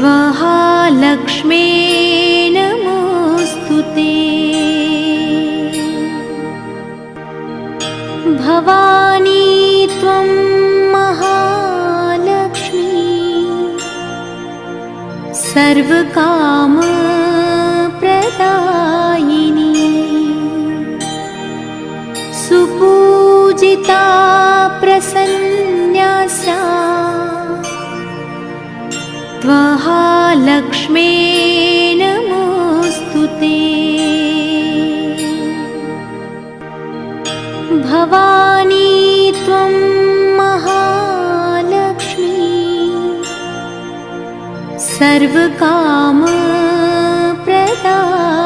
महालक्ष्मे नमोऽस्तु ते। भवानी त्वं महालक्ष्मी सर्वकामप्रदायिनी सुपूजिता प्रसन्न्यासा महालक्ष्मे नमोऽस्तु ते। भवानी त्वं महालक्ष्मी सर्वकामप्रदायिनी